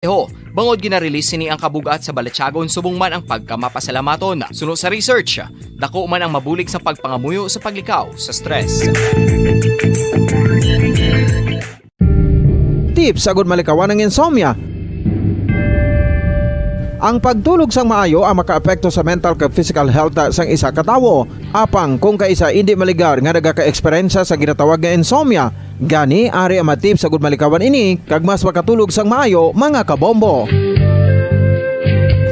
Bangod ginarelease ni ang kabugat sa Balachagon subong man ang pagkamapasalamaton. Suno sa research, dako man ang mabulig sa pagpangamuyo sa paglikaw sa stress. Tips sagud malikawan ng insomnia. Ang pagtulog sang maayo ang makaapekto sa mental kag physical health sang isa ka tawo. Apang kung kaisa hindi maligar nga nagaka-eksperyensya sa ginatawag nga insomnia, gani ari ang matip sagud malikawan ini kag mas makatulog sang maayo mga kabombo.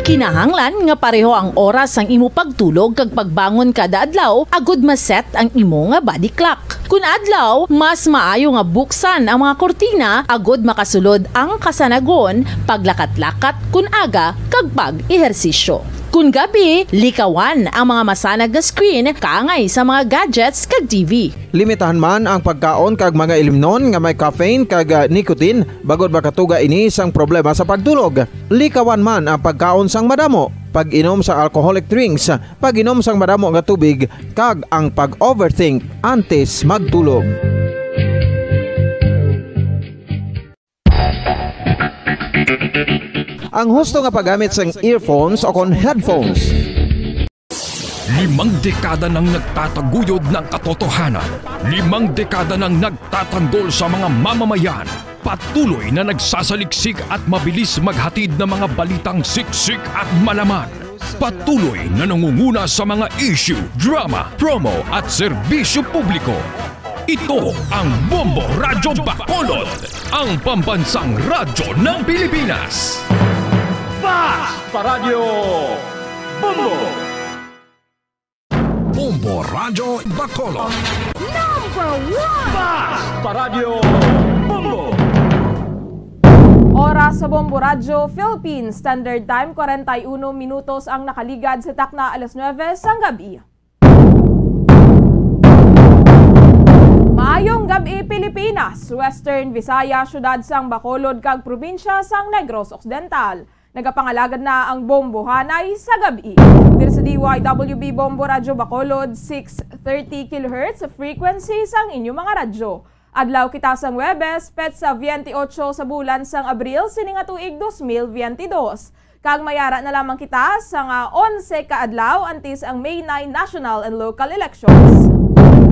Kinahanglan nga pareho ang oras ang imo pagtulog kag pagbangon kada adlaw agud maset ang imo nga body clock. Kun adlaw, mas maayo nga buksan ang mga kortina agud makasulod ang kasanagon, paglakat-lakat kun aga kag pag-ehersisyo. Kun gabi, likawan ang mga masanag nga screen kaangay sa mga gadgets kag TV. Limitahan man ang pagkaon kag mga ilimnon nga may caffeine kag nicotine bagod makatuga ini sang problema sa pagtulog. Likawan man ang pagkaon sang madamo, pag-inom sa alcoholic drinks, pag-inom sang madamo nga tubig kag ang pag-overthink antes magtulog. Ang husto nga paggamit sang earphones o kon headphones. 5 dekada nang nagtataguyod ng katotohanan. 5 dekada nang nagtatanggol sa mga mamamayan. Patuloy na nagsasaliksik at mabilis maghatid ng mga balitang siksik at malaman. Patuloy na nangunguna sa mga issue, drama, promo at serbisyo publiko. Ito ang Bombo Radyo Bacolod, ang pambansang radyo ng Pilipinas. Paradyo Bombo! Bombo Radyo Bacolod. Paradyo Bombo! Oras sa Bombo Radyo Philippines Standard Time, 41 minutos ang nakaligad sa takna alas 9 sang gabi. Maayong gabi Pilipinas, Western Visaya, syudad sang Bacolod kag probinsya sang Negros Occidental. Nagapangalagad na ang Bombo Hanay sa gabi. Dito sa DYWB Bombo Radyo Bacolod, 630 kHz sa frequency sang inyong mga radyo. Adlaw kita sang Webes, petsa 28 sa bulan sang Abril, sininga tuig 2022. Kag mayara na lamang kita sang 11 ka adlaw antis ang May 9 national and local elections.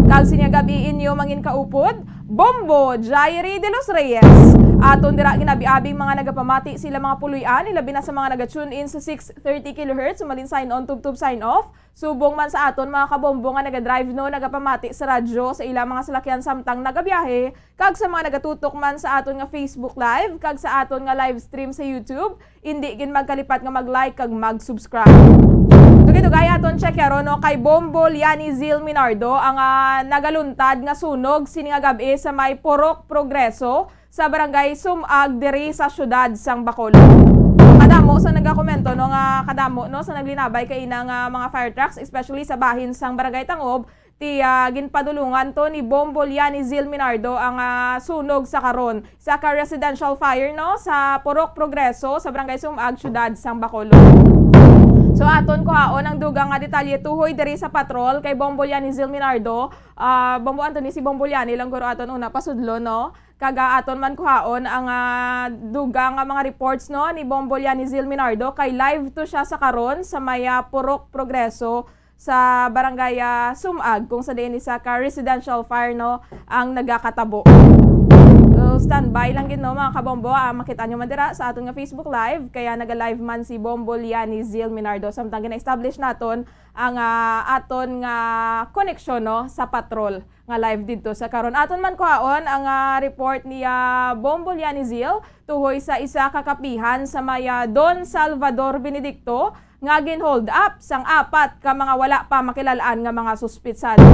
Kag sinya gabi inyo mangin kaupod, Bombo Jairi de los Reyes. Aton dira ginabi-abing mga nagapamati sila mga puluyan, ilabi na sa mga naga-tune in sa 630 kHz, sumalin sign on, tub-tub sign off. Subong man sa aton mga kabombo nga naga-drive no, nagapamati sa radyo sa ilang mga salakyan samtang nagabiyahe, kag sa mga nagatutok man sa aton nga Facebook Live, kag sa aton nga live stream sa YouTube, hindi gin magkalipat nga mag-like kag mag-subscribe. Ito gaya aton check yaro no kay Bombo Liani Zil Minardo ang nagaluntad nga sunog sini nga gabi sa may Purok Progreso sa barangay Sumag diri sa syudad sang Bacolod. Kadamo sa nagakomento no nga kadamo no sa naglinabay kay inang mga fire trucks especially sa bahin sang barangay Tangob ti ginpadulungan to ni Bombo Liani Zil Minardo ang sunog sa karon sa residential fire no sa Purok Progreso sa barangay Sumag syudad sang Bacolod. So aton kuhaon ang dugang nga detalye tuhoy diri sa patrol kay Bombo Liani Zil Minardo. Bombo Anthony si Bombo Liani lang guro aton una pasudlo no. Kaga aton man kuhaon ang dugang nga mga reports no ni Bombo Liani Zil Minardo kay live to siya sa karon sa maya Purok Progreso sa barangay Sumag kung sa diin sa residential fire no ang nagakatabo. So standby lang gid no mga kabombo, makita nyo man dira sa aton nga Facebook Live kaya naga-live man si Bombo Liani Zil Minardo samtang gina-establish naton ang aton nga connection no sa patrol nga live dito sa karon. Aton man kuhaon ang report ni Bombo Liani Zil tuhoy sa isa ka kapihan sa maya Don Salvador Benedicto nga gin-hold up sang 4 ka mga wala pa makilalaan nga mga suspitsado.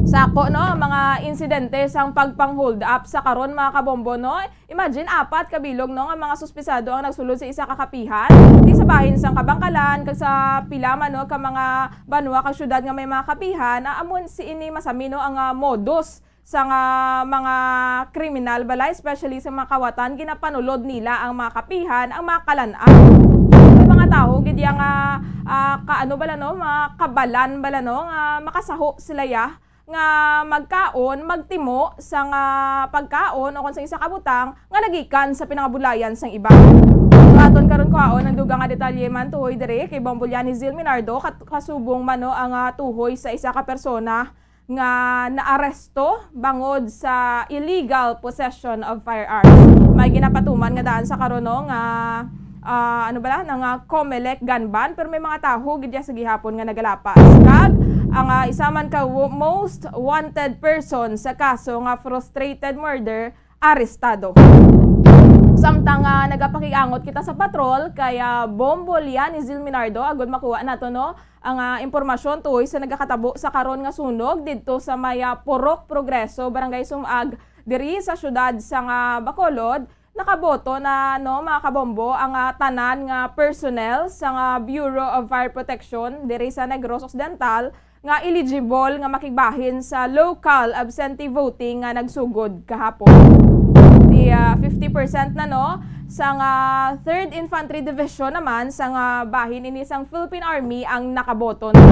Sako no, mga insidente sang pagpang-hold up sa karon mga kabombo no. Imagine 4 kabilog no nga mga suspisado ang nagsulod sa isa ka kapihan. Di sa bahin sang Kabangkalan kag sa Pilama no ka mga banwa kag syudad nga may mga kapihan, amon si ini masami no ang modus sa mga kriminal balay especially sa mga kawatan ginapanulod nila ang mga kapihan, ang mga kalan-an. May mga tao gid yang kaano bala no, mga kabalan bala no nga makasaho sila ya nga magkaon, magtimo sa nga pagkaon o kung sa isa kabutang nga nagikan sa pinangabulayan sang iba. Aton karon kuhaon ang dugang nga detalye man tuhoy dire kay Bombolyani Zil Minardo kasubong mano ang tuhoy sa isa ka persona nga naaresto bangod sa illegal possession of firearms. May ginapatuman nga daan sa karon no nga Comelec gun ban pero may mga taho gid sa gihapon nga nagalapas. Kag ang isa man ka most wanted person sa kaso nga frustrated murder arestado. Samtang nagapakiangot kita sa patrol kaya Bombolyani Zil Minardo agud makuha nato no ang impormasyon tuoy sa nagakatabo sa karon nga sunog didto sa may Purok Progreso, Barangay Sumag diri sa syudad sa Bacolod. Nakaboto na no mga kabombo ang tanan nga personnel sa Bureau of Fire Protection diri sa Negros Occidental nga eligible nga makigbahin sa local absentee voting nga nagsugod kahapon. 50% na no sa 3rd Infantry Division naman sa bahin ini sang Philippine Army ang nakaboto na.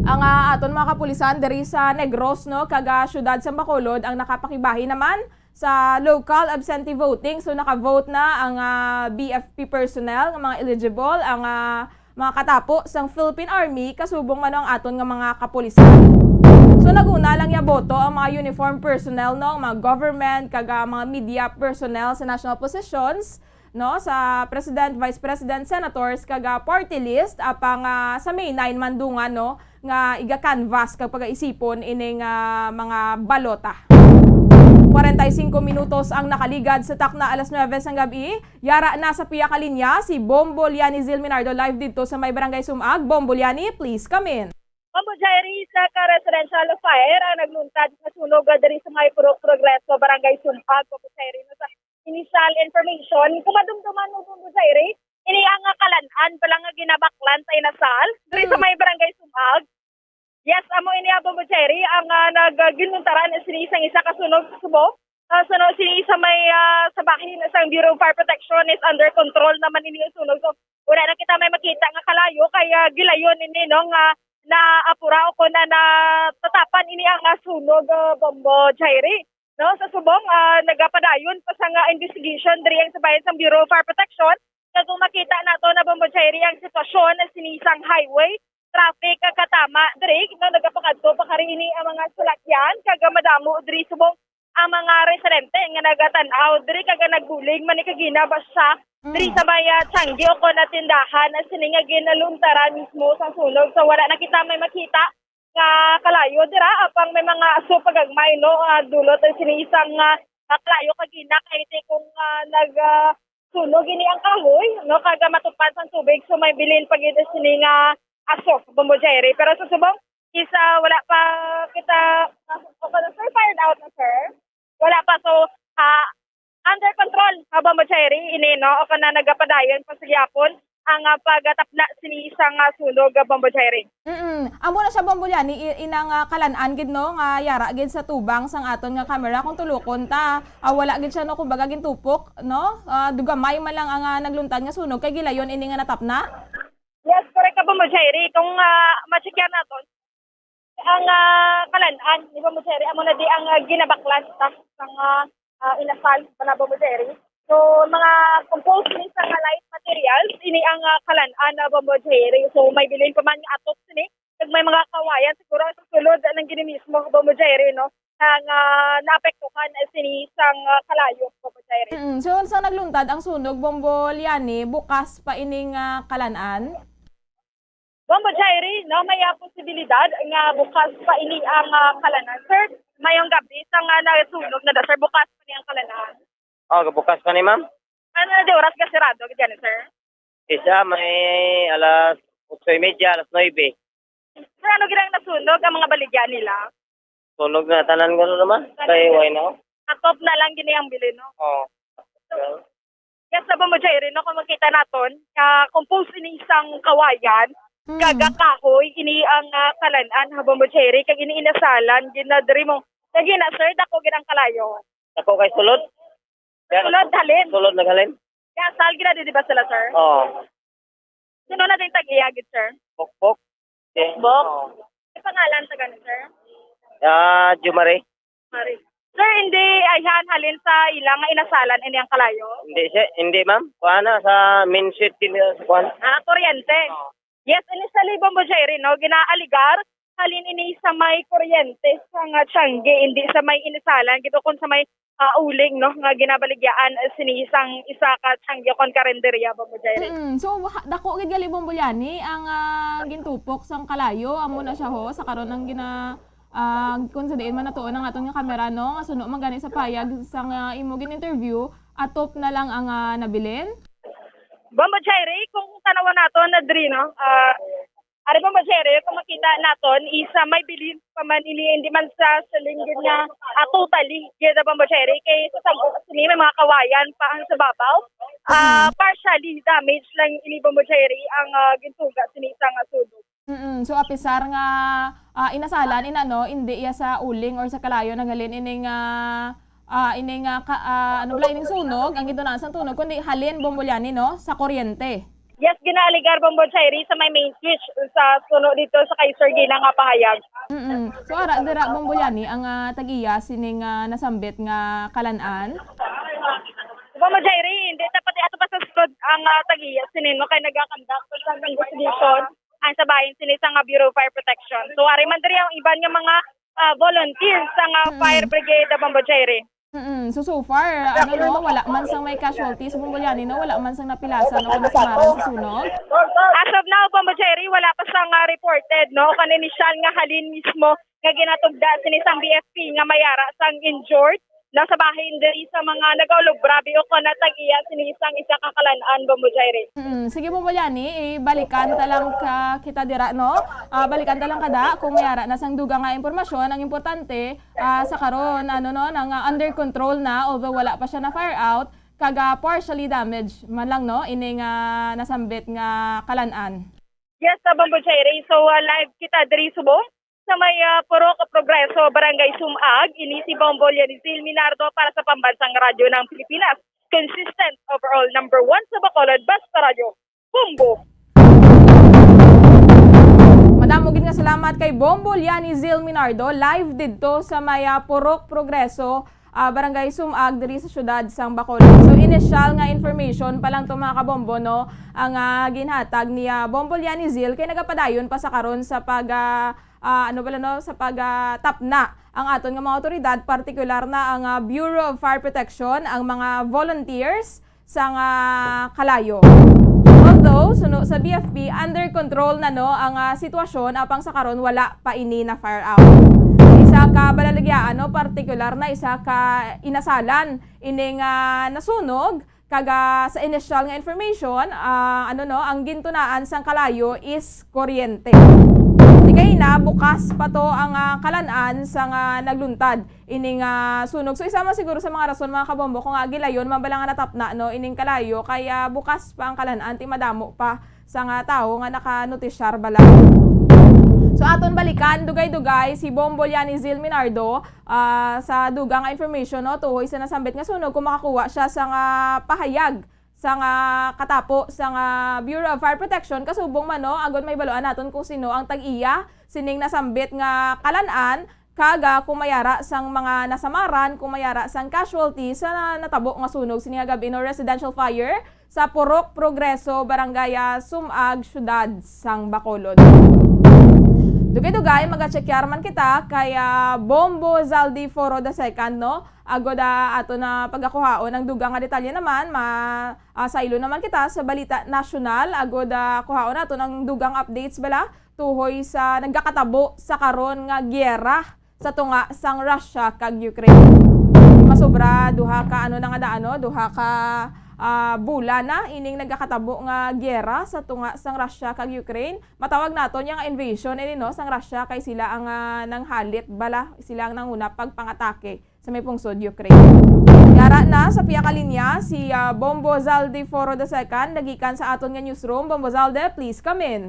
Ang aton mga kapulisan diri sa Negros no kaga syudad sa Bacolod ang nakapakibahin naman sa local absentee voting. So nakavote na ang BFP personnel, ang mga eligible, ang mga katapo sang Philippine Army kasubong man ang aton nga mga kapulisan. So naguna lang ya boto ang mga uniform personnel no, mga government kaga mga media personnel sa national positions no sa president, vice president, senators kaga party list apang sa May 9 mandungan no nga iga-canvas kag pagaisipon ining mga balota. 45 minutos ang nakaligad sa takna alas 9 sang gabi. Yara na sa piya ka linya si Bombolyani Zil Minardo live dito sa may Barangay Sumag. Bombolyani, please come in. Mambo Jerry, sa ka-residential fire ang nagluntad na sunog diri sa may Purok Progreso, Barangay Sumag, Mambo Jerry. Sa initial information, kumadumduman mo Mambo Jerry, ini ang kalanan palang nga ginabaklan sa inasal diri sa may Barangay Sumag. Yes, amo ini Mambo Jerry ang nagginuntaran sinisang isa kasunog sa subo. Sunog sini sa may sa bahin sa Bureau of Fire Protection is under control naman ini yung sunog. So, wala na kita may makita nga kalayo kaya gilayon ini no nga na apura ko na tatapan ini ang sunog Bombo Jerry. No, sa subong nagapadayon pa sa investigation diri ang sabayan sa Bureau of Fire Protection. Kaya kung makita nato na Bombo Jerry ang sitwasyon sa sinisang highway, traffic katama diri no nagapakadto pa kari ini ang mga sulakyan kaga madamo diri subong ang mga residente nga nagatan-aw diri kaga nagbulig man kagina basta diri sa baya Changi o ko na tindahan na sini nga ginaluntaran mismo sa sunog. So wala na kita may makita nga kalayo dira apang may mga aso pagagmay no dulot ang sini isang kalayo kagina kahit kung sunog ini ang kahoy no kaga matupad sa tubig so may bilin pag sini nga aso Bombo Jerry. Pero sa subong isa wala pa kita sir fired out na sir. Wala pa so under control Bombo Jerry ini no o kana nagapadayon pa sa gyapon ang pagatapna sini isang sunog Bombo Jerry. Amo na siya Bombolyani inang kalan-an gid no nga yara gid sa tubang sang aton nga camera kung tulokon ta wala gid siya no kumbaga gintupok no dugamay man lang ang nagluntad nga sunog kay gilayon ini nga natapna. Yes, correct Bombo Jerry kung ma-checkyan naton ang kalan-an ni Bombo Jerry amo na di ang ginabaklas sang inasal na Bombo Jerry. So, mga composed ni sa light materials, ini ang kalan-an na Bombo Jerry. So, may bilin pa man yung atop sini. Kag may mga kawayan, siguro sa sulod ng ginimismo Bombo Jerry, no? Ang naapektuhan sini sang kalayo Bombo Jerry. So, sa nagluntad ang sunog, Bombolyani, bukas pa ining kalan-an? Bombo Jerry, no? May posibilidad nga bukas pa ini ang kalanan. Sir, mayong gabi sang nasunog na sir, bukas pa ni ang kalanan. Bukas pa ni ma'am? Ano na di oras ka sirado, ganyan sir? Isa, may alas 8:30, alas 9. Sir, ano ginang nasunog ang mga baligyan nila? Sunog na, tanan gano'n naman? Kay why no? Atop na lang gini ang bilin, no? Oo. Yes, sa Bombo Jerry, no, kung makita naton, compose ini isang kawayan, kaga kahoy, ini ang kalanan, Bombo Jerry, kag ini inasalan, ginadri mo, kagina sir, dako ginang kalayo. Ako kay sulod? Sulod halin. Sulod naghalin? Kaya sal gina di ba sila sir? Oo. Sino na din tag-iyagit sir? Pokpok? Okay. Bok? Pangalan sa ganun sir? Jumare. Sir, hindi ayan halin sa ilang nga inasalan ini ang kalayo. Hindi ma'am. Kuana sa main street din sa kuan. Kuryente. Yes, ini sa Libong Jerry, no? Ginaaligar, halin ini sa may kuryente sa nga Tiangge, hindi sa may inasalan. Gito kung sa may uling, no? Nga ginabaligyaan sinisang isa ka Tiangge kon karenderya, Bombo Jerry. So, dako gid gali Bombolyani ang gintupok sang kalayo. Amo na siya ho, sa karon ang kung sa diin man natuon ang aton nga kamera, no? Nga suno man gani sa payag sang imo gin-interview, atop na lang ang nabilin. Bombo Jerry, kung tanawan naton na diri, no? Ari Bombo Jerry, kung makita naton, isa may bilin pa man ini, hindi man sa linggid nga totally, gida Bombo Jerry, kay sa sampo sini may mga kawayan pa ang sa babaw. Partially damage lang ini Bombo Jerry ang gintuga sini isang sudok. So apisar nga inasalan inano hindi iya sa uling or sa kalayo nanghalin ining ining sunog ang gitunan sang tunog kundi halin Bombolyani, no, sa kuryente. Yes, ginaligar Bombo Jerry sa may main switch sa suno dito sa Kaiser Gina nga pahayag. So ara dira Bombolyani ang tag-iya sining nasambit nga kalanan. Bombo Jerry, hindi dapat ato pa sa sud ang tag-iya sinin mo kay nagakandak sa investigation ang sabahin sini sa Bureau of Fire Protection. So ari man diri ang iban nga mga volunteers sa fire brigade Bombo Jerry. So far, wala man sang may casualties sa Bombolyani, no? Wala man sang napilasan o nasamaran sa sunog. As of now, Bombo Jerry, wala pa sang reported, no? Kan initial nga halin mismo nga ginatugda sinisang BFP nga mayara sang injured nasa bahin diri sa mga nagaulog brabe o kon natag-iya sinisang isa ka kalanan Bombo Jerry. Sige Bombolyani, balikan ta lang ka kita dira, no? Balikan ta lang kada kung mayara na sang dugang nga impormasyon. Ang importante sa karon nang under control na, although wala pa siya na fire out, kaga partially damaged man lang, no, ining nasambit nga kalanan. Yes, Bombo Jerry. So live kita diri subong sa may Purok Progreso, Barangay Sumag, ini si Bombolyani Zil Minardo para sa Pambansang Radyo ng Pilipinas. Consistent overall number 1 sa Bacolod, Basta Radio, Bumbo. Madamo gid nga salamat kay Bombolyani Zil Minardo live didto sa may Purok Progreso, Barangay Sumag diri sa syudad sang Bacolod. So initial nga information pa lang to mga kabombo, no, ang ginhatag ni Bombolyani Zil kay nagapadayon pa sa karon sa pag sa pag-tap na ang aton nga mga otoridad, partikular na ang Bureau of Fire Protection, ang mga volunteers sa kalayo. Although suno sa BFP under control na, no, ang sitwasyon, apang sa karon wala pa ini na fire out. Isa ka balalagyaan, no, partikular na isa ka inasalan ining nasunog kaga sa initial nga information, ang gintunaan sang kalayo is kuryente. Kay na bukas pa to ang kalanan sa nagluntad ining sunog. So isama siguro sa mga rason mga kabombo kung gilayon mambalang nga natap na, no, ining kalayo kaya bukas pa ang kalanan ti madamo pa sa tao nga nakanotisyar bala. So aton balikan dugay-dugay si Bombolyani Zil Minardo sa dugang nga information, no, tuhoy sa nasambit nga sunog kung makakuha siya sa pahayag sa katapo sa Bureau of Fire Protection kasubong man, no, agod may baluan naton kung sino ang tag-iya sining nasambit nga kalanan kaga kumayara sang mga nasamaran, kumayara sang casualty sa natabo nga sunog sini nga gabi, no, residential fire sa Purok Progreso, Barangay Sumag, syudad sang Bacolod. Dugay-dugay, mag-checkar man kita kay Bombo Zaldi Foro II, no? Agod ato na pagkakuhaon ng dugang nga detalye naman, sailo naman kita sa balita nasyonal, agod kuhaon nato ng dugang updates bala, tuhoy sa nagkakatabo sa karon nga gyera sa tunga sang Russia kag Ukraine. Masobra, duha ka duha ka bula na ining nagkakatabo nga gyera sa tunga sang Russia kag Ukraine. Matawag naton yang invasion ini, no, sang Russia kay sila ang nanghalit bala, sila ang nanguna pagpangatake sa may pungsod Ukraine. Yara na sa piya ka linya si Bombo Zaldi Foro II, nagikan sa aton nga newsroom. Bombo Zaldi, please come in.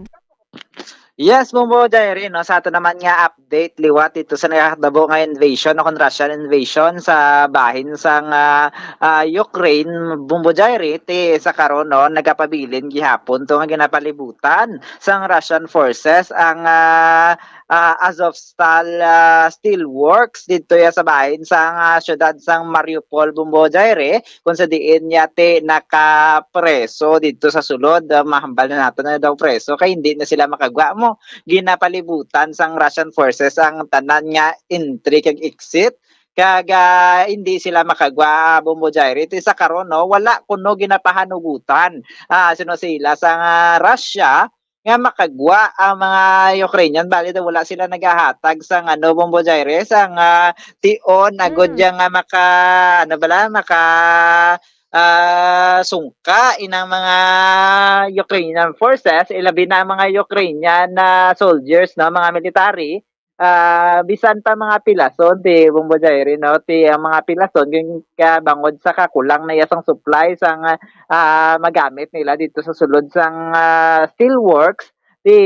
Yes, Bumbo Diary, no? Sa ato naman nga update, liwat ito sa nakakadabo nga invasion, no? Kung Russian invasion sa bahin sang Ukraine, Bumbo Diary, ti sa karon no, nagapabilin gihapon to nga ginapalibutan sang Russian forces ang Azovstal Steelworks dito ya sa bahin sang syudad sang Mariupol, Bumbo Diary, kung sa diin niya ti nakapreso dito sa sulod, mahambal na nato na daw preso kay hindi na sila makagwa mo ginapalibutan sang Russian forces ang tanan nga entry kag exit kaga hindi sila makagwa, Bumbo Diary ti sa karon no wala kuno ginapahanugutan sino sila sang Russia nga makagwa ang mga Ukrainian bali daw wala sila nagahatag sang Bumbo Diary sang tion agod nga maka sungka inang mga Ukrainian forces, ilabi na mga Ukrainian soldiers, no, mga military, bisan pa mga pilason, ti Bumbo Diary, no, ti mga pilason, yung kabangod sa kakulang na yasang supply sang magamit nila dito sa sulod sang steelworks, ti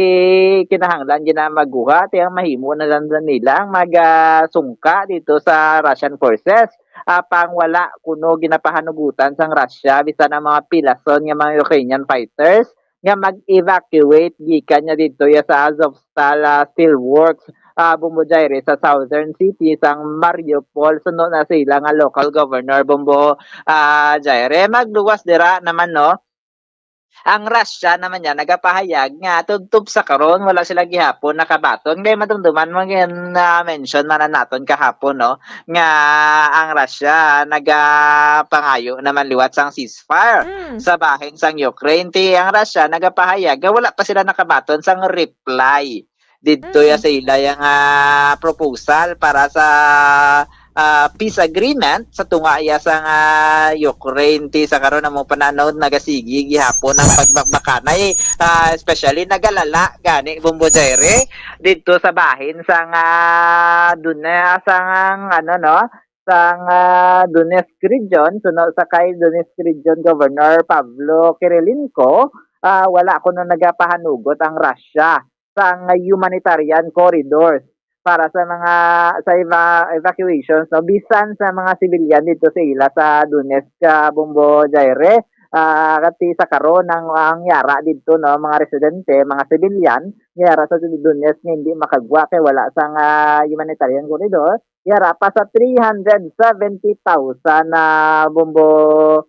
kinahanglan gina maguha, ti ang mahimo na lang nila magsungka dito sa Russian forces. Pang wala kuno ginapahanugutan sang Russia bisan ang mga pilason nga mga Ukrainian fighters nga mag-evacuate gikan nya dito ya sa Azovstal Steelworks, Bumbo Diary, sa southern city sang Mariupol. Sunod na sila nga local governor, Bumbo Diary. Magluwas dira naman no ang Russia naman yan nagapahayag nga tugtub sa karon wala sila gihapon nakabaton kay madumduman mo mention man naton kahapon no nga ang Russia nagapangayo naman liwat sang ceasefire sa bahin sang Ukraine ti ang Russia nagapahayag nga wala pa sila nakabaton sang reply dito ya sa ila yung proposal para sa peace agreement sa tungaya sa Ukraine ti sa karon na mo pananaw nagasigi gihapon ang pagbakbakanay especially nagalala gani Bumbo Diary dito sa bahin sang Donetsk sang sang Donetsk region sunod sa kay Donetsk region Governor Pavlo Kirilenko wala kuno nagapahanugot ang Russia sang humanitarian corridors para sa mga evacuations no bisan sa mga civilian dito sa ila sa Donetsk, Bumbo Diary, kati sa karon ang yara dito no mga residente mga civilian yara sa Donetsk nga hindi makagwa kay wala sang humanitarian corridor yara pa sa 370,000 na Bumbo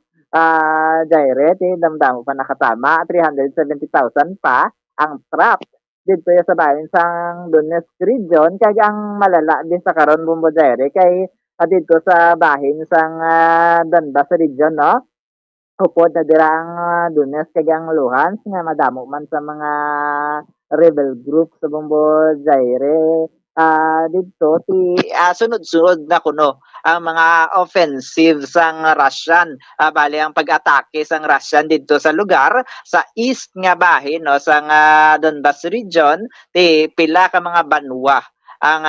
Diary ti damdamo pa nakatama 370,000 pa ang trapped dito sa bahin sang Donetsk region kay ang malala din sa karon Bumbo Diary kay dito sa bahin sang Donbas region no upod na dira ang Donetsk kay ang Luhansk nga madamo man sa mga rebel group sa Bumbo Diary dito ti sunod-sunod na kuno ang mga offensive sang Russian bali ang pag-atake sang Russian dito sa lugar sa east nga bahin no sang Donbas region ti pila ka mga banwa ang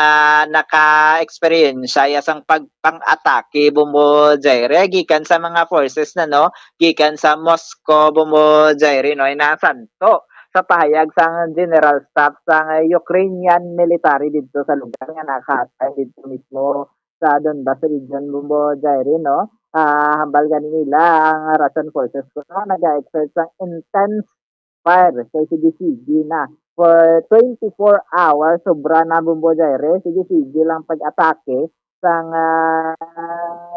naka-experience ya sang pang-atake Bumbo Diary gikan sa mga forces na no gikan sa Moscow Bumbo Diary no inasanto sa pahayag sang General Staff sang Ukrainian military dito sa lugar nga nakatay dito mismo sa Donbas region Bumbo Diary no hambal gani nila ang Russian forces ko nag-exert sang intense fire kay sige na for 24 hours sobra na Bumbo Diary sige lang pag-atake sang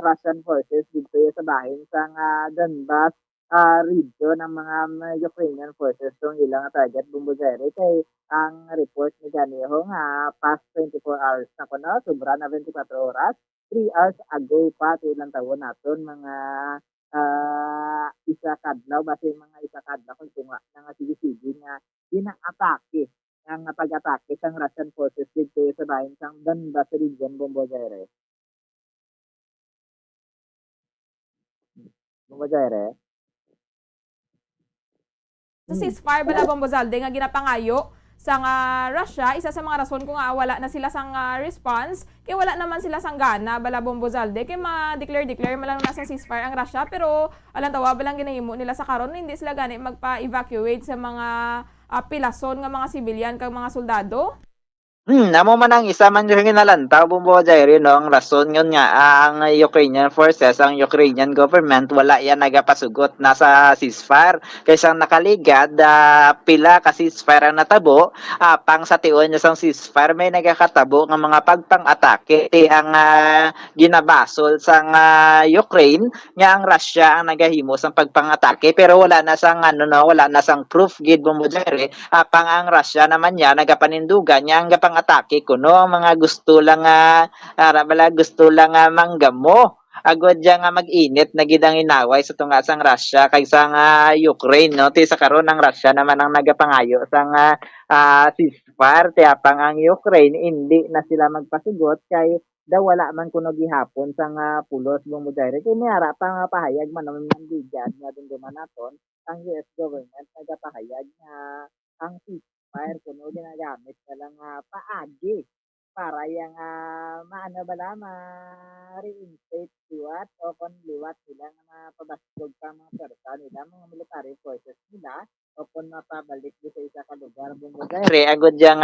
Russian forces dito sa bahin sang Donbas region ng mga Ukrainian forces tong ilang target Bumbo Diary kay ang report ni Ganiho nga past 24 hours na kuno sobra na 24 oras 3 hours ago pa ito ilang taon naton mga isa kadlaw base mga isa kadlaw kung tunga nga sige nga atake ang pag-atake sang Russian forces dito sa bahin sang Donbas region Bumbo Diary Sa ceasefire bala Bumbo Zalde nga ginapangayo sa Russia, isa sa mga rason kung wala na sila sang response, kay wala naman sila sang gana bala Bumbo Zalde, kay ma-declare malang nasa ceasefire ang Russia, pero alam tawa balang ginahimo nila sa karon hindi sila gani magpa-evacuate sa mga pilason nga mga sibilyan kag mga soldado? Namo man ang isa man yung hinalantaw, Bumbo Jairi, no? Ang rason yun nga, ang Ukrainian forces, ang Ukrainian government, wala yan nagapasugot na sa ceasefire. Kaysa nakaligad, pila ka ceasefire ang natabo, pang sa tion niya sang ceasefire, may nagakatabo ng mga pagpang-atake. Ang ginabasol sang Ukraine, nga ang Russia ang nagahimo sang pagpang-atake, pero wala na sang, wala na sang proof, gid Bumbo Jairi, pang ang Russia naman niya, nagapanindugan niya, ang atake ko no mga gusto lang gusto lang manggamo agod diya nga mag-init na gidang inaway sa tunga sang Russia kaysa nga Ukraine no ti sa karon ang Russia naman ang nagapangayo sang ceasefire tiya pang ang Ukraine hindi na sila magpasugot kay daw wala man kuno gihapon sang pulos Bumbo Jairi kay niara pa nga pahayag man naman bigyan nga dumduman naton ang US government nagapahayag nga ang ceasefire kuno ginagamit na lang paagi para yung maano bala ma-reinstate liwat o kung liwat nila nga mapabasog pa mga persa nila mga military forces nila o kung mapabalik dito sa isa ka lugar Bumbo Jairi agad yung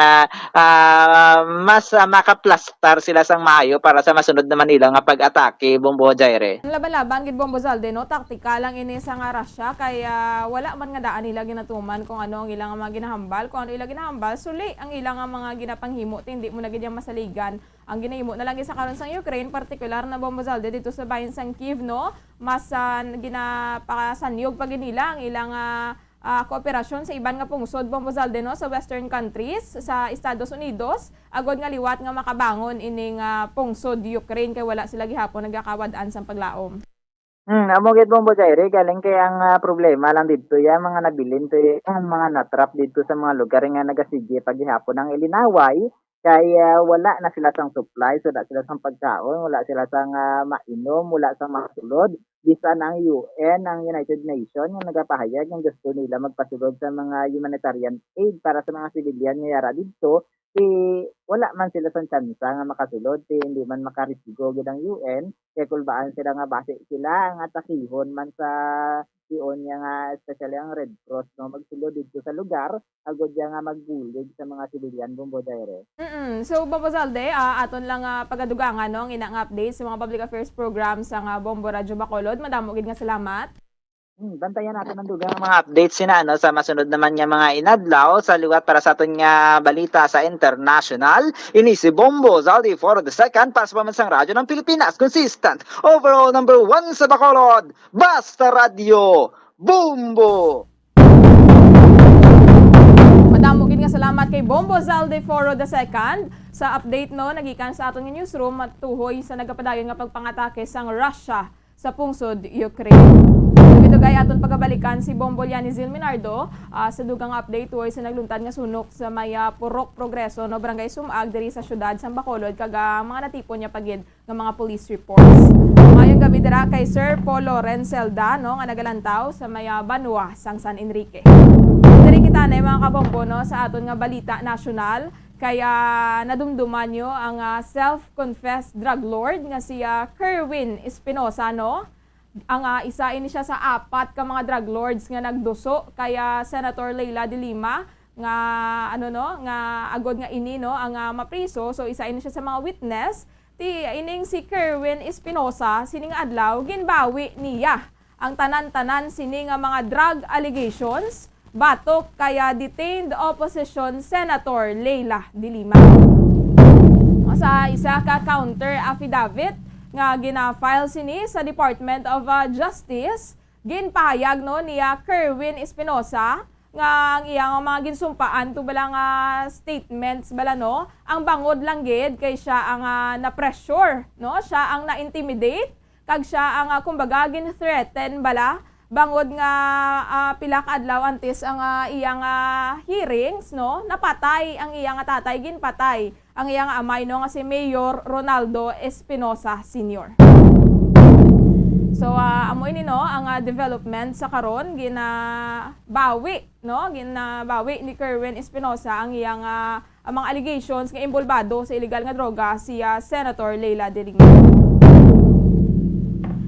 mas makaplastar sila sang maayo para sa masunod naman nila nga pag-atake Bumbo Jairi. Ang laban-laban gid Bombo Zalde no taktika lang ini sa nga Russia kaya wala man nga daan nila ginatuman kung ano ang ilang mga ginahambal kung ano ilang ginahambal suli ang ilang mga ginapanghimo hindi mo na gid masaligan ang ginahimo na lang sa karon sang Ukraine partikular na Bombo Zalde dito sa bahin sang Kiev no mas ginapakasanyog pa nila ang ilang kooperasyon sa iban nga pungsod Bombo Zalde no sa western countries sa Estados Unidos agod nga liwat nga makabangon ining pungsod Ukraine kay wala sila gihapon nagakawad-an sang paglaom. Amo gid Bumbo Jairi galing kay ang problema lang dito ya mga nabilin to ang mga natrap dito sa mga lugar nga nagasige paghihapon ang ilinaway kay wala na sila sang supply, wala sila sang pagkaon, wala sila sang mainom, wala sang masulod. Bisan ang UN, ang United Nations, yung nagapahayag yung gusto nila magpasulod sa mga humanitarian aid para sa mga civilian nga yara dito, wala man sila sang tsansa nga makasulod, hindi man makaresigo gid ang UN, kaya kulbaan sila nga base sila ang atakihon man sa iyon niya nga especially ang Red Cross no magsulod dito sa lugar agod niya nga magbulig sa mga civilian Bumbo Jairi. So Bombo Zalde aton lang pagadugangan no ang inang update sa mga public affairs programs sa Bombo Radyo Bacolod madamo gid nga salamat. Bantayan natin ang dugang mga updates sa masunod naman nga mga inadlaw sa liwat para sa aton nga balita sa international. Ini si Bombo Zaldi for the second para sa pamansang radyo ng Pilipinas. Consistent overall number 1 sa Bacolod. Basta Radio Bombo! Madamo gid nga salamat kay Bombo Zaldi for the second sa update no nagikan sa aton nga newsroom matuhoy sa nagapadayon nga pagpangatake sang Russia sa pungsod Ukraine. Gay aton pagabalikan si Bombo Lianizil Minardo sa dugang update toy sa nagluntad nga sunok sa may Purok Progreso no barangay Sumag diri sa syudad sa Bacolod kag mga natipon niya pagid nga mga police reports. Mayong gabi dira kay Sir Polo Renzelda no nga nagalantaw sa may Banwa sang San Enrique. Diri kita na mga kabombo no sa aton nga balita nasyonal kaya nadumduman nyo ang self-confessed drug lord nga si Kerwin Espinosa no. Ang isa ini siya sa 4 ka mga drug lords nga nagduso kaya Senator Leila de Lima nga nga agod nga ini no ang mapriso so isa ini siya sa mga witness ti ining si Kerwin Espinosa sining adlaw ginbawi niya ang tanan-tanan sining mga drug allegations batok kaya detained opposition Senator Leila de Lima sa isa ka counter affidavit nga gina-file sini sa Department of Justice ginpahayag no niya Kerwin Espinosa nga ang iyang mga ginsumpaan to bala nga statements bala no ang bangod lang gid kay siya ang na-pressure no siya ang na-intimidate kag siya ang kumbaga gin-threaten bala bangod nga pila ka adlaw antes ang iyang hearings no napatay ang iyang tatay ginpatay ang iyang amay no nga si Mayor Ronaldo Espinosa Sr. So amo ini no ang development sa karon ginabawi ni Kerwin Espinosa ang iyang ang mga allegations nga involvado sa illegal nga droga si Senator Leila de Lima.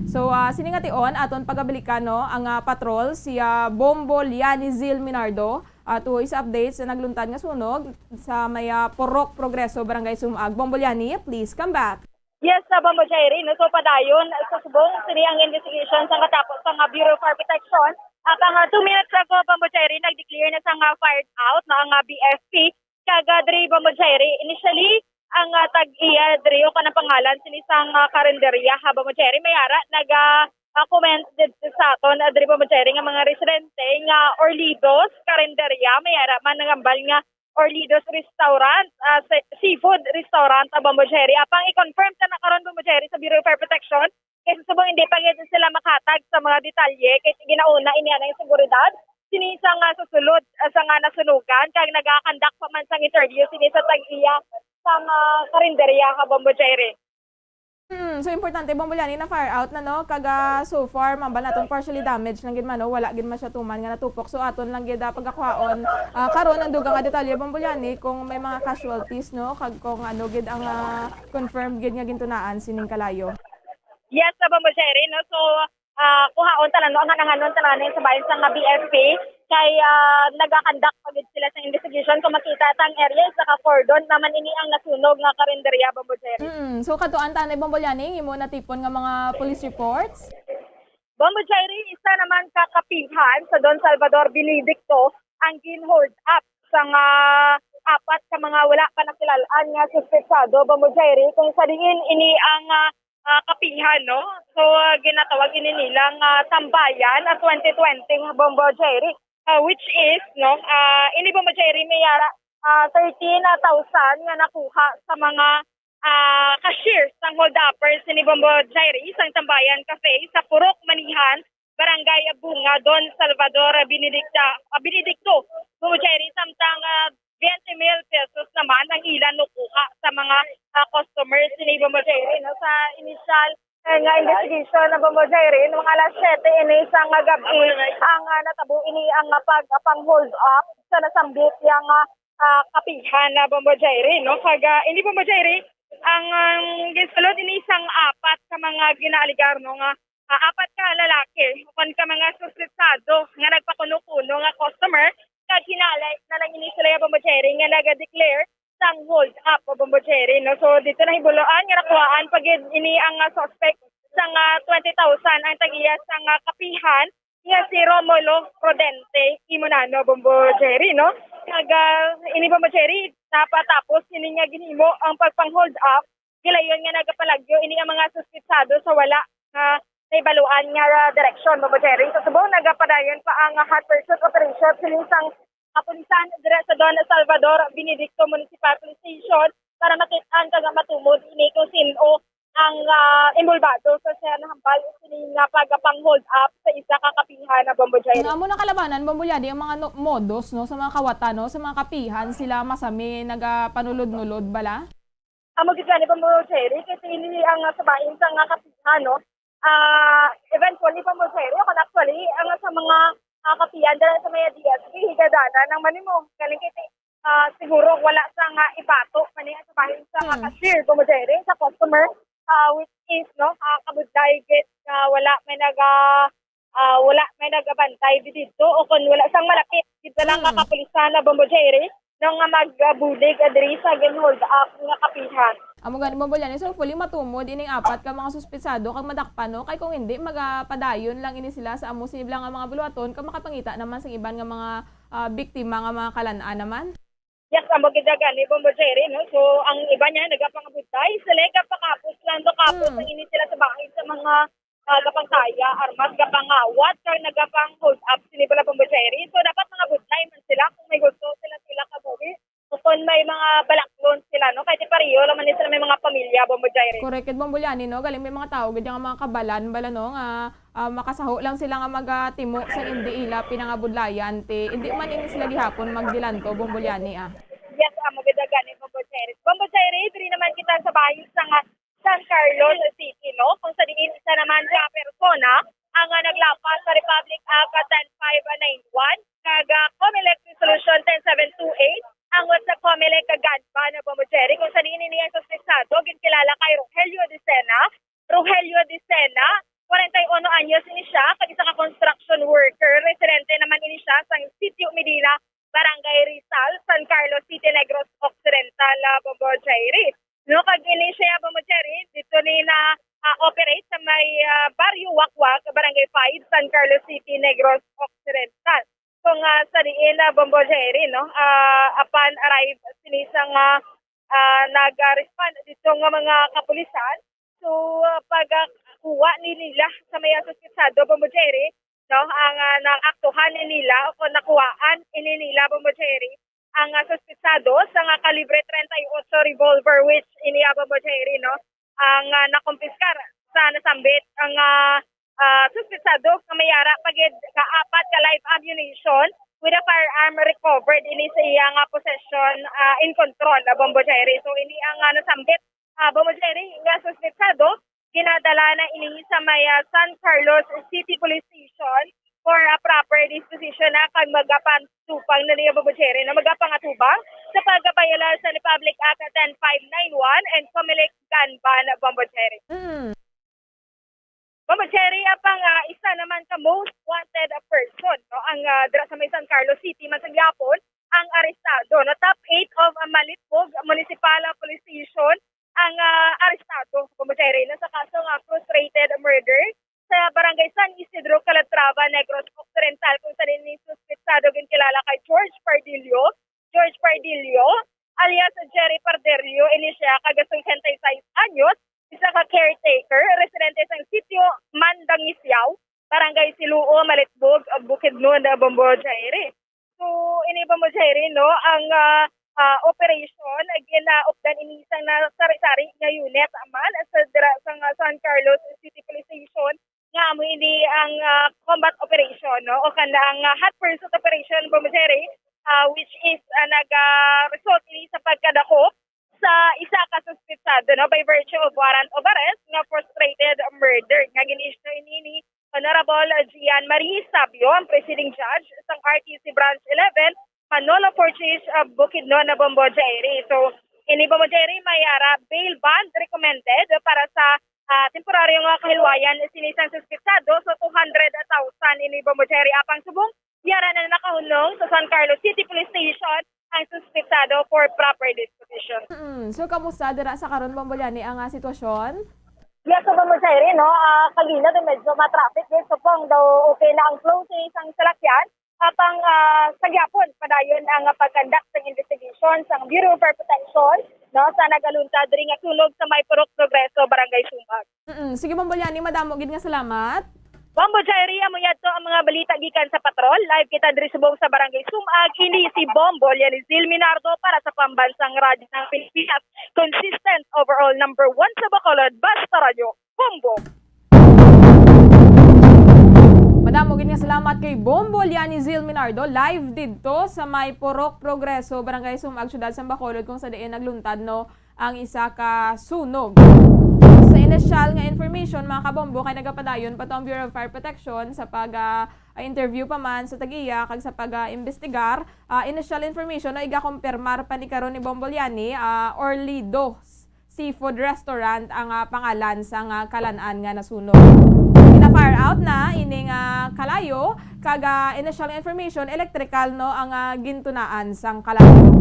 So siningation aton pagabalikan no ang patrol si Bombo Lianizil Minardo tuoy sa updates na nagluntad nga sunog sa may Purok Progreso, Barangay Sumag. Bombolyani, please come back. Yes, Bombo Jerry, no, so padayon sa subong sini ang investigation sa katapos sa Bureau of Fire Protection. At ang 2 minutes ago, Bombo Jerry, nag-declare na sa fired out na ang BFP. Kaga diri Bombo Jerry, initially ang tag-iya diri o kanang pangalan sinisang karinderya ha Bombo Jerry, mayara comment dito sa aton diri Bombo Jerry nga mga residente nga Orlidos karinderya mayara man nangambal nga Orlidos Restaurant, seafood restaurant Bombo Jerry. Apang i-confirm ta na karon Bombo Jerry sa Bureau of Fire Protection kasi subong hindi pa gyud sila makatag sa mga detalye kasi ginauna iniana yung seguridad sinisang susulod sa nga nasunugan kag nagakandak pa man sang interview sini sa tag-iya sa karinderya ha Bombo Jerry. So importante Bombolyani na fire out na no kaga so far mambal naton partially damaged lang gid man no wala gid man siya tuman nga natupok so aton lang gid pagkakuhaon karon ang dugang nga detalye Bombolyani kung may mga casualties no kag kung ano gid ang confirmed gid nga gintunaan sining kalayo. Yes, Bombo Jerry, no, so kuhaon tanan no ang nanganon tanan sa bayan sa BFP kay nagakandak pagid sila sa investigation kung makita tang area sa cordon naman ini ang nasunog nga karinderya Bombo Jerry. So katuan tanay Bombolyani imo natipon nga mga police reports? Bombo Jerry, isa naman kakapinghan sa Don Salvador Benedicto ang gin-hold up sa apat ka mga wala pa nakilalaan nga suspetsado Bombo Jerry kung sa diin ini ang kapinghan no. So ginatawag ini nilang tambayan 2020 Bombo Jerry. Which is no ini Bombo Jerry may 13,000 nga nakuha sa mga cashiers ng hold-uppers ni Bombo Jerry isang tambayan cafe sa Purok Manihan, Barangay Bunga, Don Salvador Benedicto Bombo Jerry samtang 20,000 pesos naman ang ilan nakuha sa mga customers ni Bombo Jerry no sa initial nga investigation na Bombo Jerry mga alas 7 ini isang gabi ang natabo ini ang pang hold up sa nasambit yang kapihan na Bombo Jerry no kaga ini Bombo Jerry ang gisulod ini isang apat ka mga ginaligar no nga apat ka lalaki kon ka mga suspetsado nga nagpakuno-kuno nga customer kag hinalay na lang ini sila Bombo Jerry nga naga-declare sang hold up Bombo Jerry no so dito na hibuloan nga nakuhaan pag ini ang suspect sang 20,000 ang tagiya sang kapihan nga si Romulo Prudente Imunano Bombo Jerry no kaga ini Bombo Jerry napatapos ini nga ginhimo ang pagpang-hold up gilayon nga nagapalagyo ini ang mga suspetsado sa wala nga naibaluan nga direksyon Bombo Jerry so subong nagapadayon pa ang hot pursuit operation sinisang kapulisan dira sa Don Salvador Benedicto Municipal Police Station para makitaan kag matumod ini kung sino ang involvado sa nahambal sini nga pagpang-hold up sa isa ka kapihan na Bombo Jerry. Amo na kalabanan Bombolyani ang mga modos no sa mga kawatan no sa mga kapihan sila masami nagapanulod-nulod bala. Amo gid ni Bombo Jerry kasi ini ang sabahin sa nga kapihan no. Eventually Bombo Jerry kon actually ang sa mga kapihan dala sa mga DSP higadana nang manimo galing kay siguro wala sa nga ibato kani sa bahin sa cashier Bombo Jerry sa customer which is no kabudlay git wala may nagabantay dito o kun wala sang malapit dito lang kapulisan na Bombo Jerry nang magbulig diri sa hold up nga kapihan. Amo gani Bombolyani so fully matumod ining apat ka mga suspetsado kag madakpan no kay kung hindi magapadayon lang ini sila sa amo sinibla nga mga buluaton kag makapangita naman sa iban nga mga biktima nga mga kalan-an naman. Yes, amo gid gani Bombo Jerry no so ang iba niya nagapangabutay sila kapakapos lang do kapos ang ini sila sa bahay sa mga gapangkaya armas gapangawat kag nagapang hold up sinibla Bombo Jerry so dapat mga butay man sila kung may gusto sila kabuhi kung may mga balaklon sila no kahit pariyo laman sila may mga pamilya Bombo Jerry. Correct Bombolyani no galing may mga tao gid nga mga kabalan bala no nga makasaho lang sila nga magatimo sa hindi ila pinangabudlayan ti hindi man ini sila gihapon magdilanto Bombolyani Yes, amo gid gani Bombo Jerry. Bombo Jerry diri naman kita sa bahay sa San Carlos City no kung sa diin isa naman ka persona ang naglapas sa Republic Act 10591 kag Comelec Resolution 10728 ang sa Comelec kagadpa na Bombo Jerry kung saan ini niya suspetsado ginkilala kay Rogelio de Sena 41 anyos ini siya kag isa ka construction worker residente naman ini siya sa Sitio Medina Rizal, San Carlos City, Negros Occidental, Bombo Jairi. No, kag ini siya Bombo Jairi, dito ni na operate sa may Barrio Wakwak, Barangay 5, San Carlos City, Negros Occidental. Kung sa diin Bombo Jairi, no, upon arrive sinisang nag-respond dito nga mga kapulisan. So pagkuha nila sa may suspetsado Bombo Jairi, no, ang naaktuhan nila o nakuhaan nila Bombo Jairi ang suspetsado sa kalibre 38 revolver which ini Bombo Jairi, no, ang nakumpiskar sa nasambit ang suspetsado nga mayara pagid kaapat ka live ammunition with a firearm recovered ini sa iyang possession in control Bombo Jairi. So ini ang nasambit Bombo Jairi nga suspetsado ginadala na ini sa may San Carlos City Police Station for a proper disposition na kag magapantupang na niya Bombo Jairi na magapangatubang sa pagkabayala sa Republic Act 10591 and Comelec Gun Ban Bombo Jairi. Bombo Jairi apang isa naman ka most wanted person, no, ang dira sa may San Carlos City man sa gyapon ang arestado, no, top 8 of Malitbog Municipal Police Station ang arestado Bombo Jairi na sa kaso nga frustrated murder sa Barangay San Isidro, Calatrava, Negros Occidental kung saan ni suspetsado kilala kay George Pardillo alias Jerry Pardelio, ini siya kagasong 76 anyos, isa ka caretaker, residente sa sitio Mandangisyaw, Barangay Siluo, Malitbog, Bukidnon, Bombo Jairi. So ini Bombo Jairi, no, ang operation ginaupdan ini isang na sari-sari nga unit aman sa San Carlos City Police Station nga mo ini ang combat operation, no, o kana ang hot pursuit operation Bombo Jairi, which is nag-result ini sa pagkadako sa isa ka suspetsado, no, by virtue of warrant of arrest nga frustrated murder nga gin-issue ini Honorable Gian Marie Sabio, ang presiding judge sa RTC Branch 11 Manolo Porchis Bukidnon na Bombo Jairi. So ini Bombo Jairi mayara bail bond recommended para sa temporaryong kahilwayan sinisang suspetsado so 200,000 ini Bombo Jairi apang subong yara na nakahunong sa San Carlos City Police Station ang suspetsado for proper disposition. So kamusta dira sa karon Bombo Liani ang sitwasyon? Yes, so Bombo Jairi, no, kanina din medyo ma-traffic din so pang daw okay na ang flow sa isang salakyan apang sa gyapon padayon ang pagkandak ng investigation sa Bureau of Fire Protection, no, sa nagaluntad diri nga tunog sa may Purok Progreso, Barangay Sumbag. Sige Bombo Liani, madamo gid nga salamat. Bombo Jairi, amo yadto ang mga balita gikan sa patrol. Live kita diri subong sa Barangay Sumag. Ini si Bombo Lianizil Minardo para sa Pambansang Radyo ng Pilipinas. Consistent overall number 1 sa Bacolod, basta radyo, Bombo. Madamo gid nga salamat kay Bombo Lianizil Minardo live didto sa may Purok Progreso, Barangay Sumag, Syudad sa Bacolod kung sa diin nagluntad, no, ang isa ka sunog. Sa initial nga information mga kabombo kay nagapadayon pa ang Bureau of Fire Protection sa pag-interview pa man sa tagiya kag sa pag-imbestigar. Initial information na iga-kumpirmar pa ni karon ni Bombo Liani, Orlido Seafood Restaurant ang pangalan sa kalan-an nga nasunog. Ina-fire out na ining kalayo kag initial information electrical, no, ang gintunaan sang kalayo.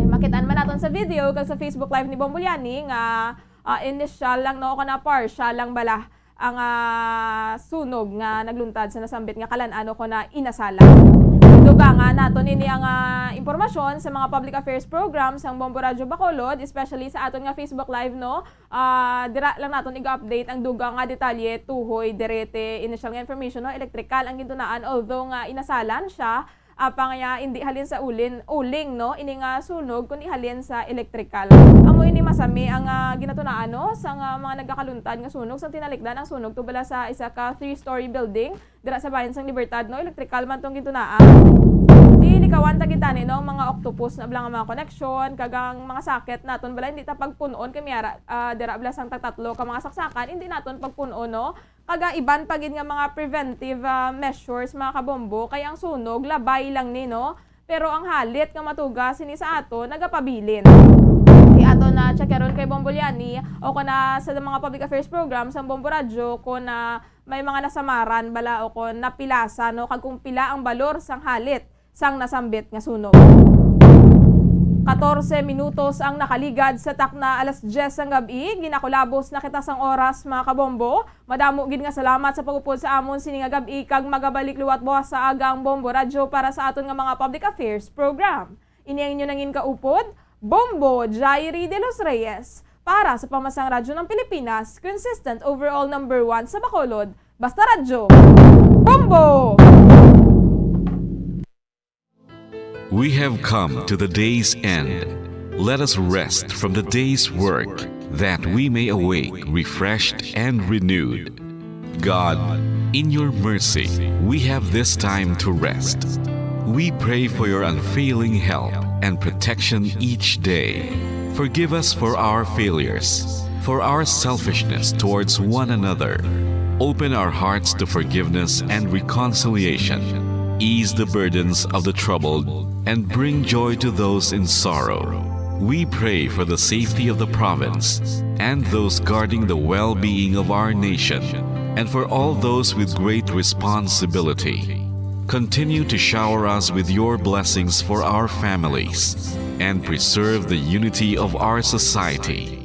Makitaan man naton sa video kag sa Facebook Live ni Bombo Liani nga initial lang, no, kana partial lang bala ang sunog nga nagluntad sa nasambit nga kalan-ano ko na inasala. Duga nga naton ini ang impormasyon sa mga public affairs programs ang Bombo Radyo Bacolod, especially sa aton nga Facebook Live, no. Dira lang naton i-update ang duga nga detalye tuhoy direte initial nga information, no, electrical ang gintunaan although nga inasalan siya pangaya hindi halin sa uling, no, ini nga sunog kundi halin sa electrical. Amo ini masami ang ginatunaan, no, sa mga nagkakaluntad nga sunog sang tinalikdan ang sunog tubala sa isa ka 3-story building dira sa bayan sang Libertad, no, electrical man tong gintunaan. Di likawan ta gitani, no, mga octopus na blang mga connection kagang mga socket naton bala hindi ta pagpunon kay miara dira bala sang tatlo ka mga saksakan hindi naton pagpunon, no. Kaga iban pagid nga mga preventive measures mga kabombo kay ang sunog labay lang ni, no, pero ang halit nga matugas sini sa ato nagapabilin. Kay ato na checkeron kay Bombo Liani o kuna sa mga public affairs programs ang Bombo Radyo ko na may mga nasamaran bala o ko napilasa, no, kag kung pila ang balor sang halit sang nasambit nga sunog. 14 minutos ang nakaligad sa takna alas 10 ang gabi. Ginakulabos na kita sang oras mga kabombo. Madamo gid nga salamat sa pagupod sa amon sini nga gabi kag magabalik luwat buwas sa agang Bombo Radyo para sa aton nga mga public affairs program. Ini ang inyo nangin kaupod, Bombo Jairi de los Reyes para sa Pamasang Radyo ng Pilipinas, consistent overall number 1 sa Bacolod. Basta Radyo, Bombo! We have come to the day's end. Let us rest from the day's work, that we may awake refreshed and renewed. God, in your mercy, we have this time to rest. We pray for your unfailing help and protection each day. Forgive us for our failures, for our selfishness towards one another. Open our hearts to forgiveness and reconciliation. Ease the burdens of the troubled and bring joy to those in sorrow. We pray for the safety of the province and those guarding the well-being of our nation, and for all those with great responsibility. Continue to shower us with your blessings for our families and preserve the unity of our society.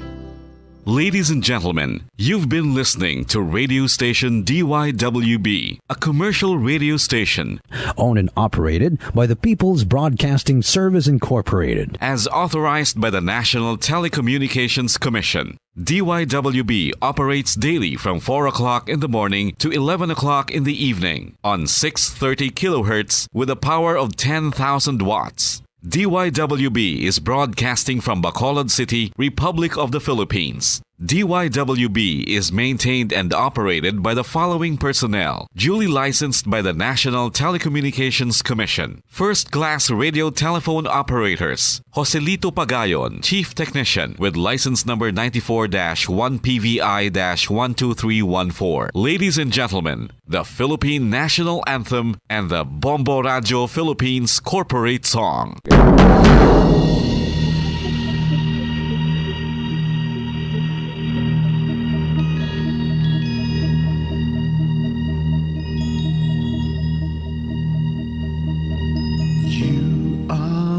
Ladies and gentlemen, you've been listening to radio station DYWB, a commercial radio station owned and operated by the People's Broadcasting Service Incorporated, as authorized by the National Telecommunications Commission. DYWB operates daily from 4 o'clock in the morning to 11 o'clock in the evening on 630 kilohertz with a power of 10,000 watts. DYWB is broadcasting from Bacolod City, Republic of the Philippines. DYWB is maintained and operated by the following personnel, duly licensed by the National Telecommunications Commission. First-class radio telephone operators, Joselito Pagayon, Chief Technician with license number 94-1PVI-12314. Ladies and gentlemen, the Philippine National Anthem and the Bombo Radio Philippines Corporate Song.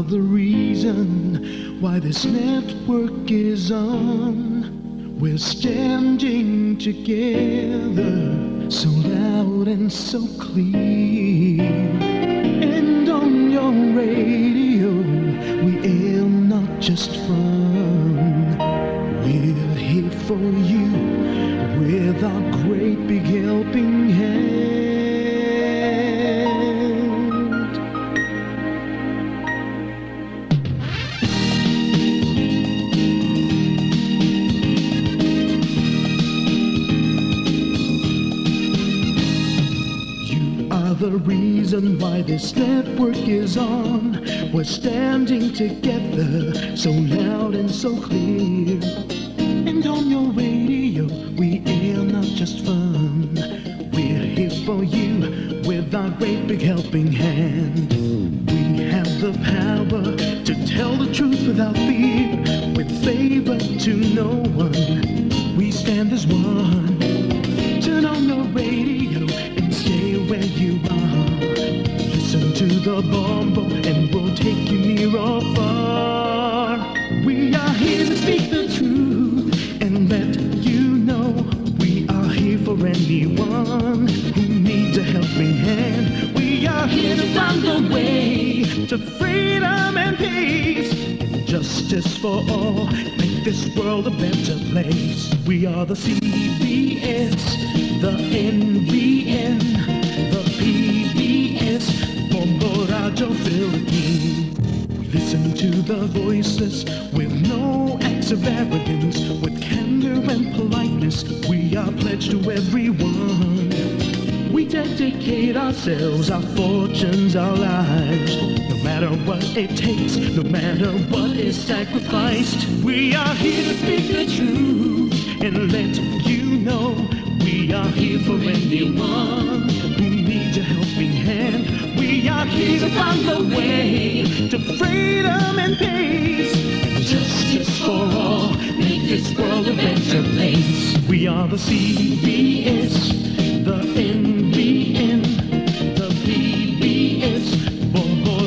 The reason why this network is on, we're standing together so loud and so clear. And on your radio we aim not just fun, we're here for you with our great big helping hand. The reason why this network is on, we're standing together so loud and so clear. And on your radio we air not just fun, we're here for you with our great big helping hand. We have the power to tell the truth without fear, with favor to no one. We stand as one. Turn on your radio and stay where you are. Listen to the Bombo and we'll take you near or far. We are here to speak the truth and let you know we are here for anyone who needs a helping hand. We are here to find the way to freedom and peace, justice for all, make this world a better place. We are the CBS, the NBN, the PBS, Bombo Radio Philippines. We listen to the voiceless with no acts of arrogance, with candor and politeness. We are pledged to everyone. We dedicate ourselves, our fortunes, our lives, no matter what it takes, no matter what is sacrificed. We are here to speak the truth and let you know we are here for anyone who needs a helping hand. We are here to find the way to freedom and peace, and justice for all, make this world a better place. We are the CBS, the NBN, the PBS, Bombo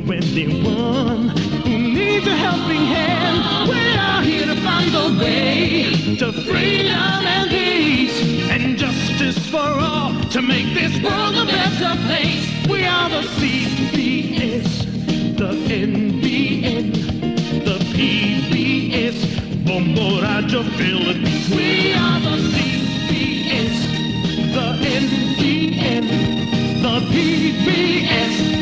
for anyone who needs a helping hand. We are here to find the way to freedom and peace and justice for all, to make this world a better place. We are the CBS, the NBN, the PBS, Bombo Radio Philippines. We are the CBS, the NBN, the PBS.